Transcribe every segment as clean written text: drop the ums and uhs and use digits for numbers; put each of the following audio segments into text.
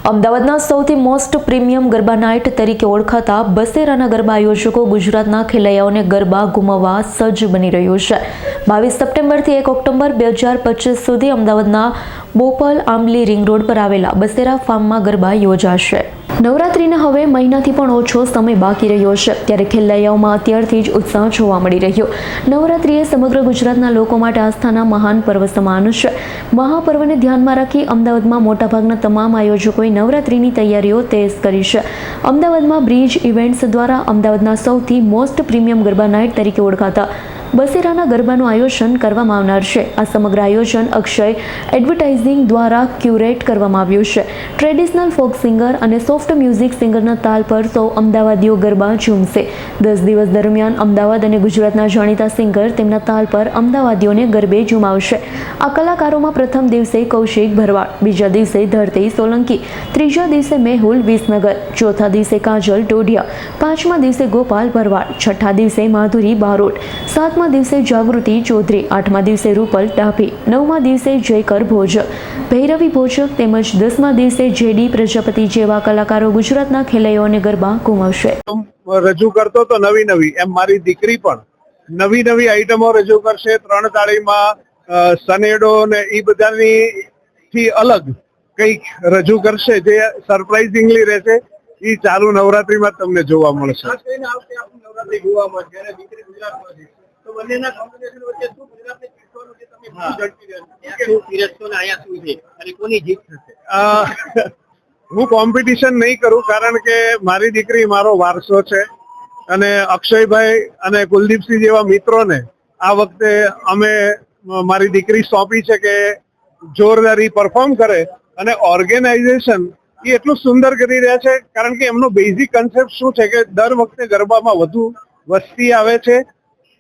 અમદાવાદના સૌથી most premium garba night તરીકે ઓળખાતા બસેરાના ગરબા આયોજકો ગુજરાતના ખેલૈયાઓને ગરબા ગુમાવવા સજ્જ બની રહ્યું છે। 22 સપ્ટેમ્બરથી 1 ઓક્ટોબર 2025 સુધી અમદાવાદના બોપલ આંબલી રિંગ રોડ પર આવેલા બસેરા ફાર્મમાં ગરબા યોજાશે। નવરાત્રીને હવે મહિનાથી પણ ઓછો સમય બાકી રહ્યો છે, ત્યારે ખેલૈયાઓમાં અત્યારથી જ ઉત્સાહ જોવા મળી રહ્યો। નવરાત્રી એ સમગ્ર ગુજરાતના લોકો માટે આસ્થાના મહાન પર્વ સમાન છે। મહાપર્વને ધ્યાનમાં રાખી અમદાવાદમાં મોટાભાગના તમામ આયોજકોએ નવરાત્રીની તૈયારીઓ તેજ કરી છે। અમદાવાદમાં બ્રિજ ઇવેન્ટ્સ દ્વારા અમદાવાદના સૌથી મોસ્ટ પ્રીમિયમ ગરબા નાઇટ તરીકે ઓળખાતા બસેરાના ગરબાનું આયોજન કરવામાં આવનાર છે। આ સમગ્ર આયોજન અક્ષય એડવર્ટાઇઝિંગ દ્વારા ક્યુરેટ કરવામાં આવ્યું છે। ટ્રેડિશનલ ફોક સિંગર અને સોફ્ટ મ્યુઝિક સિંગરના તાલ પર સૌ અમદાવાદીઓ ગરબા ઝૂમશે। 10 દિવસ દરમિયાન અમદાવાદ અને ગુજરાતના જાણીતા સિંગર તેમના તાલ પર અમદાવાદીઓને ગરબે ઝુમાવશે। આ કલાકારોમાં પ્રથમ દિવસે કૌશિક ભરવાડ, બીજા દિવસે ધરતી સોલંકી, ત્રીજા દિવસે મેહુલ વિસનગર, ચોથા દિવસે કાજલ ટોડિયા, પાંચમા દિવસે ગોપાલ ભરવાડ, છઠ્ઠા દિવસે માધુરી બારોટ, સાતમા દિવસે જાગૃતિ ચૌધરી, આઠમા દિવસે રૂપલ ડાભી, નવમા દિવસે જયકર ભોજક, ભૈરવી ભોજક તેમજ 10મા દિવસે જેડી પ્રજાપતિ જેવા કલાકારો ગુજરાતના ખેલૈયાઓને ગરબા ગુમાવશે। રજૂ કરતો તો નવી એમ મારી દીકરી પણ નવી આઈટમો રજૂ કરશે। 3 તાળીમાં સનેડો ને એ બધાની થી અલગ કંઈક રજૂ કરશે જે સરપ્રાઇઝિંગલી રહેશે। એ ચાલુ નવરાત્રીમાં તમને જોવા મળશે। હું કોમ્પિટિશન નહીં કરું, કારણ કે મારી દીકરી મારો વારસો છે અને અક્ષયભાઈ અને કુલદીપસિંહ જેવા મિત્રોને આ વખતે અમે મારી દીકરી સોંપી છે કે જોરદારી પરફોર્મ કરે। અને ઓર્ગેનાઇઝેશન એ એટલું સુંદર કરી રહ્યા છે, કારણ કે એમનો બેઝિક કન્સેપ્ટ શું છે કે દર વખતે ગરબામાં વધુ વસ્તી આવે છે,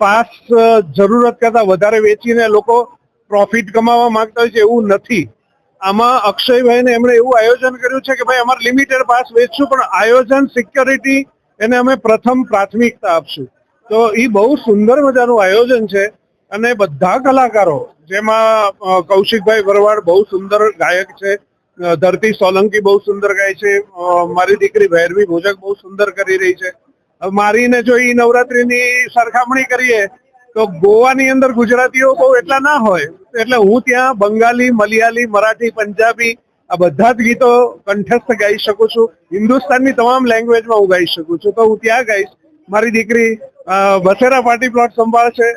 પાસ જરૂરત કરતા વધારે વેચીને લોકો પ્રોફિટ કમાવા માંગતા હોય છે, એવું નથી। આમાં અક્ષયભાઈને એમણે એવું આયોજન કર્યું છે કે ભાઈ અમારે લિમિટેડ પાસ વેચશું, પણ આયોજન સિક્યોરિટી એને અમે પ્રથમ પ્રાથમિકતા આપશું। તો એ બહુ સુંદર મજાનું આયોજન છે। અને બધા કલાકારો, જેમાં કૌશિકભાઈ ભરવાડ બહુ સુંદર ગાયક છે, ધરતી સોલંકી બહુ સુંદર ગાય છે, મારી દીકરી ભૈરવી ભોજક બહુ સુંદર કરી રહી છે। મારીને જો એ નવરાત્રીની સરખામણી કરીએ તો ગોવાની અંદર ગુજરાતીઓ બહુ એટલા ના હોય, એટલે હું ત્યાં બંગાળી, મલયાલી, મરાઠી, પંજાબી આ બધા જ ગીતો કંઠસ્થ ગાઈ શકું છું। હિન્દુસ્તાનની તમામ લેંગ્વેજમાં હું ગાઈ શકું છું, તો હું ત્યાં ગાઈશ। મારી દીકરી બસેરા પાર્ટી પ્લોટ સંભાળશે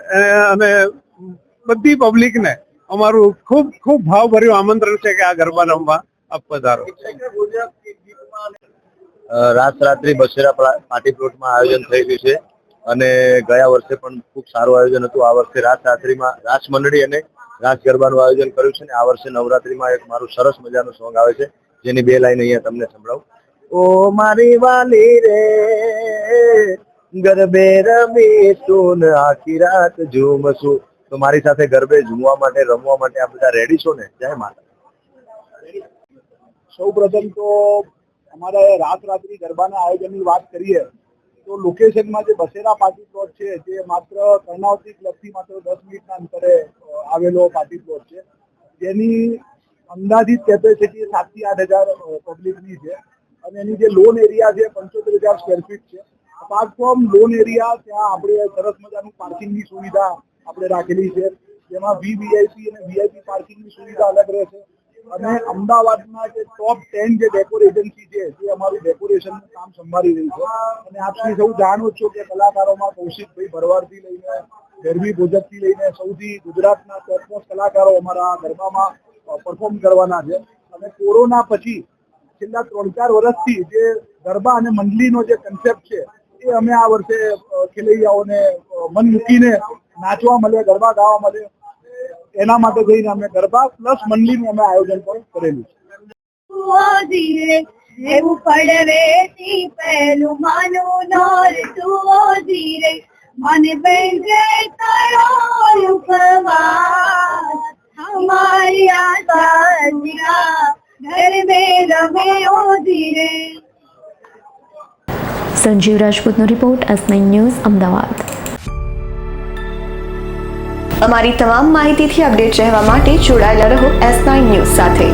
અને બધી પબ્લિકને અમારું ખૂબ ખૂબ ભાવભર્યું આમંત્રણ છે કે આ ગરબા રમવા આપ પધારો। રાત્રિ બસેરા પાર્ટી પ્લોટમાં આયોજન થઈ ગયું છે અને ગયા વર્ષે પણ ખૂબ સારું આયોજન હતું। આ વર્ષે રાત્રિમાં રાસ મંડળી અને રાસ ગરબાનું આયોજન કર્યું છે અને આ વર્ષે નવરાત્રીમાં એક મારું સરસ મજાનું સોંગ આવે છે, જેની 2 લાઈન અહીંયા તમને સંભળાવું। ઓ મારી વાલી રે ગરબે રમીશું ને આખી રાત ઝૂમશું। તો મારી સાથે ગરબે ઝૂમવા માટે, રમવા માટે આ બધા રેડી છો ને? જય માતા। સૌ પ્રથમ તો અમારે રાત્રિ ગરબાના આયોજનની વાત કરીએ તો લોકેશનમાં જે બસેરા પાર્ટી પ્લોટ છે, જે માત્ર કર્ણાવતી ક્લબથી માત્ર 10 મિનિટના અંતરે આવેલો પાર્ટી પ્લોટ છે, જેની અંદાજિત કેપેસિટી 7 થી 8,000 પબ્લિકની છે અને એની જે લોન એરિયા છે 75,000 સ્ક્વેર ફીટ છે। અપાર્ટ ફ્રોમ લોન એરિયા, ત્યાં આપણે સરસ મજાનું પાર્કિંગની સુવિધા આપણે રાખેલી છે, જેમાં VVIP અને VIP પાર્કિંગની સુવિધા અલગ રહેશે। અને અમદાવાદના જે ટોપ 10 જે ડેકોર એજન્સી છે, તે અમારું ડેકોરેશનનું કામ સંભાળી રહી છે। અને આપ સૌ જાણો છો કે કલાકારોમાં કૌશિકભાઈ ભરવાડથી લઈને ભૈરવી ભોજકથી લઈને સૌથી ગુજરાતના ટોપમોસ્ટ કલાકારો અમારા ગરબામાં પરફોર્મ કરવાના છે। અને કોરોના પછી છેલ્લા 3-4 વર્ષથી જે ગરબા અને મંડળીનો જે કન્સેપ્ટ છે, એ અમે આ વર્ષે ખેલૈયાઓને મન મૂકીને નાચવા મળે, ગરબા ગાવા મળે, એના માટે જઈને અમે ગરબા પ્લસ મંડળીનું અમે આયોજન પણ કરેલું છે। સંજીવ રાજપૂતનો રિપોર્ટ, S9 ન્યૂઝ, અમદાવાદ। અમારી તમામ માહિતીથી અપડેટ રહેવા માટે જોડાયેલા રહો S9 ન્યૂઝ સાથે।